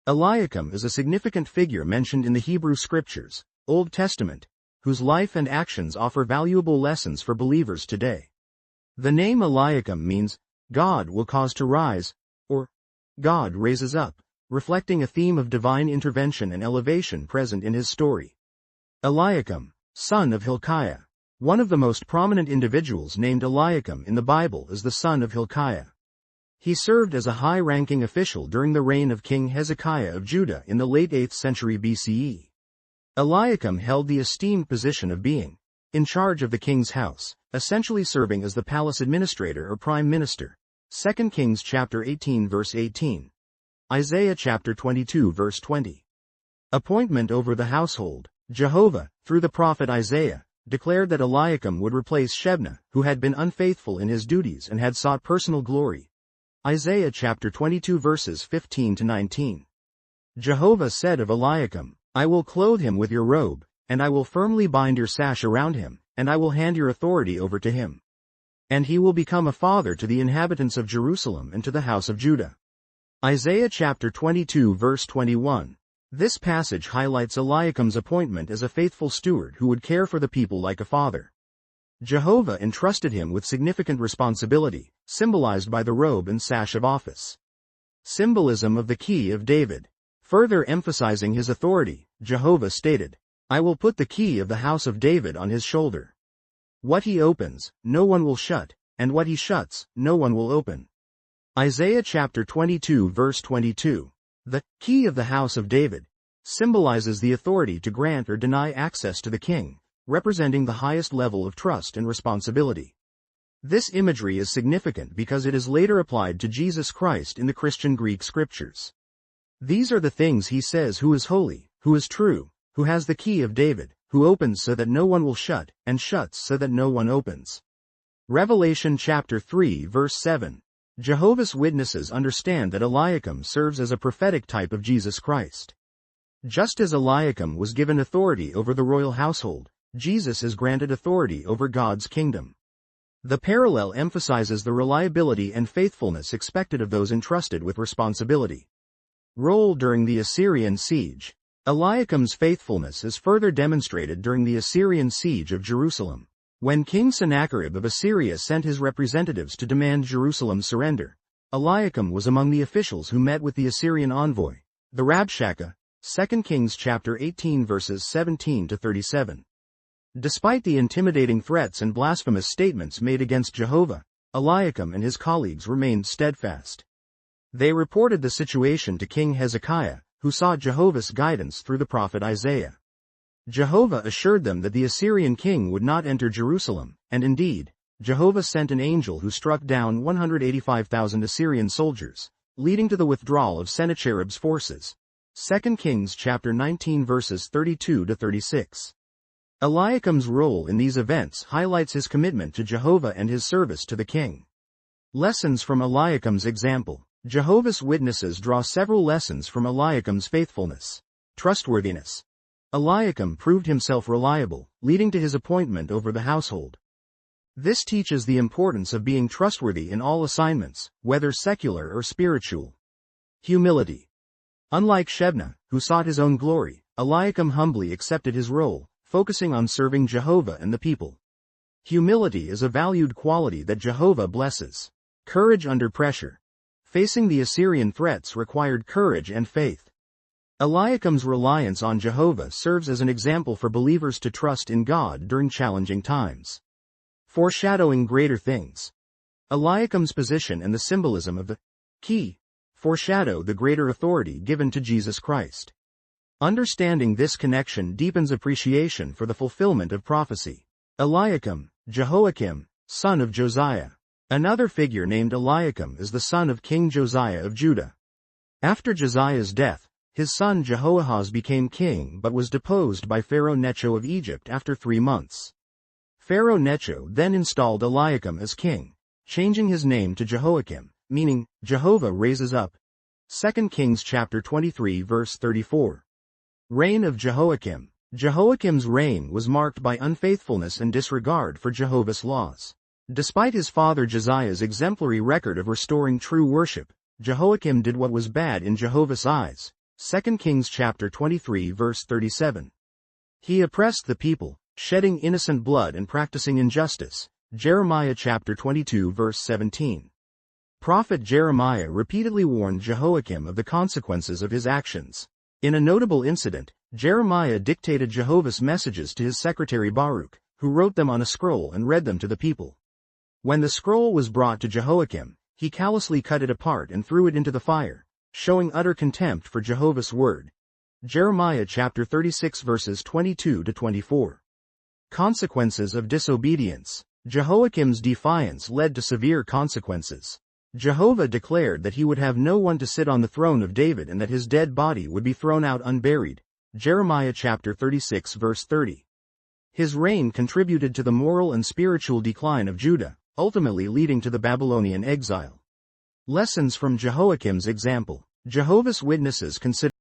Eliakim is a significant figure mentioned in the Hebrew Scriptures, Old Testament, whose life and actions offer valuable lessons for believers today. The name Eliakim means, God will cause to rise, or God raises up, reflecting a theme of divine intervention and elevation present in his story. Eliakim, son of Hilkiah. One of the most prominent individuals named Eliakim in the Bible is the son of Hilkiah. He served as a high-ranking official during the reign of King Hezekiah of Judah in the late 8th century BCE. Eliakim held the esteemed position of being in charge of the king's house, essentially serving as the palace administrator or prime minister. 2 Kings chapter 18 verse 18. Isaiah chapter 22 verse 20. Appointment over the household. Jehovah, through the prophet Isaiah, declared that Eliakim would replace Shebna, who had been unfaithful in his duties and had sought personal glory. Isaiah chapter 22 verses 15 to 19. Jehovah said of Eliakim, I will clothe him with your robe, and I will firmly bind your sash around him, and I will hand your authority over to him. And he will become a father to the inhabitants of Jerusalem and to the house of Judah. Isaiah chapter 22 verse 21. This passage highlights Eliakim's appointment as a faithful steward who would care for the people like a father. Jehovah entrusted him with significant responsibility, symbolized by the robe and sash of office. Symbolism of the key of David. Further emphasizing his authority, Jehovah stated, I will put the key of the house of David on his shoulder. What he opens, no one will shut, and what he shuts, no one will open. Isaiah chapter 22 verse 22. The key of the house of David symbolizes the authority to grant or deny access to the king, representing the highest level of trust and responsibility. This imagery is significant because it is later applied to Jesus Christ in the Christian Greek scriptures. These are the things he says: who is holy, who is true, who has the key of David, who opens so that no one will shut, and shuts so that no one opens. Revelation chapter 3 verse 7. Jehovah's Witnesses understand that Eliakim serves as a prophetic type of Jesus Christ. Just as Eliakim was given authority over the royal household, Jesus is granted authority over God's kingdom. The parallel emphasizes the reliability and faithfulness expected of those entrusted with responsibility. Role during the Assyrian siege. Eliakim's faithfulness is further demonstrated during the Assyrian siege of Jerusalem. When King Sennacherib of Assyria sent his representatives to demand Jerusalem's surrender, Eliakim was among the officials who met with the Assyrian envoy, the Rabshakeh. 2 Kings chapter 18 verses 17 to 37. Despite the intimidating threats and blasphemous statements made against Jehovah, Eliakim and his colleagues remained steadfast. They reported the situation to King Hezekiah, who sought Jehovah's guidance through the prophet Isaiah. Jehovah assured them that the Assyrian king would not enter Jerusalem, and indeed, Jehovah sent an angel who struck down 185,000 Assyrian soldiers, leading to the withdrawal of Sennacherib's forces. 2 Kings chapter 19 verses 32 to 36. Eliakim's role in these events highlights his commitment to Jehovah and his service to the king. Lessons from Eliakim's example. Jehovah's Witnesses draw several lessons from Eliakim's faithfulness. Trustworthiness. Eliakim proved himself reliable, leading to his appointment over the household. This teaches the importance of being trustworthy in all assignments, whether secular or spiritual. Humility. Unlike Shebna, who sought his own glory, Eliakim humbly accepted his role, focusing on serving Jehovah and the people. Humility is a valued quality that Jehovah blesses. Courage under pressure. Facing the Assyrian threats required courage and faith. Eliakim's reliance on Jehovah serves as an example for believers to trust in God during challenging times. Foreshadowing greater things. Eliakim's position and the symbolism of the key foreshadow the greater authority given to Jesus Christ. Understanding this connection deepens appreciation for the fulfillment of prophecy. Eliakim, Jehoiakim, son of Josiah. Another figure named Eliakim is the son of King Josiah of Judah. After Josiah's death, his son Jehoahaz became king but was deposed by Pharaoh Necho of Egypt after 3 months. Pharaoh Necho then installed Eliakim as king, changing his name to Jehoiakim, meaning, Jehovah raises up. 2 Kings chapter 23 verse 34. Reign of Jehoiakim. Jehoiakim's reign was marked by unfaithfulness and disregard for Jehovah's laws. Despite his father Josiah's exemplary record of restoring true worship, Jehoiakim did what was bad in Jehovah's eyes, 2 Kings chapter 23 verse 37. He oppressed the people, shedding innocent blood and practicing injustice. Jeremiah chapter 22 verse 17. Prophet Jeremiah repeatedly warned Jehoiakim of the consequences of his actions. In a notable incident, Jeremiah dictated Jehovah's messages to his secretary Baruch, who wrote them on a scroll and read them to the people. When the scroll was brought to Jehoiakim, he callously cut it apart and threw it into the fire, showing utter contempt for Jehovah's word. Jeremiah chapter 36 verses 22 to 24. Consequences of disobedience. Jehoiakim's defiance led to severe consequences. Jehovah declared that he would have no one to sit on the throne of David and that his dead body would be thrown out unburied. Jeremiah chapter 36 verse 30. His reign contributed to the moral and spiritual decline of Judah, ultimately leading to the Babylonian exile. Lessons from Jehoiakim's example. Jehovah's Witnesses consider